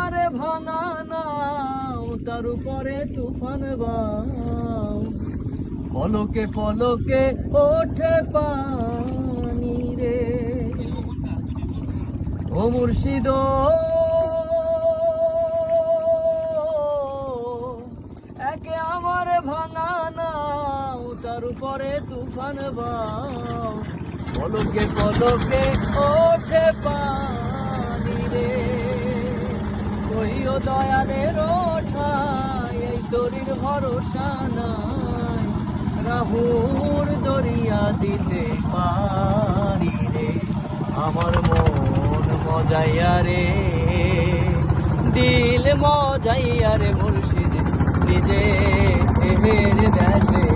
আমারে ভাঙা নাও তার উপরে তুফান বাও পলকে পলকে ওঠে পানি রে ও মুর্শিদ একে আমার ভাঙা নাও তার উপরে তুফান বাও পলকে পলকে ওঠে পানি রে কইও দয়ালের ওঠায় এই তরির ভরসা নাই রাহুর দরিয়া দিতে পারি রে আমার মন মজাইয়া রে দিল মজাইয়া রে মুর্শিদ নিজে দেশে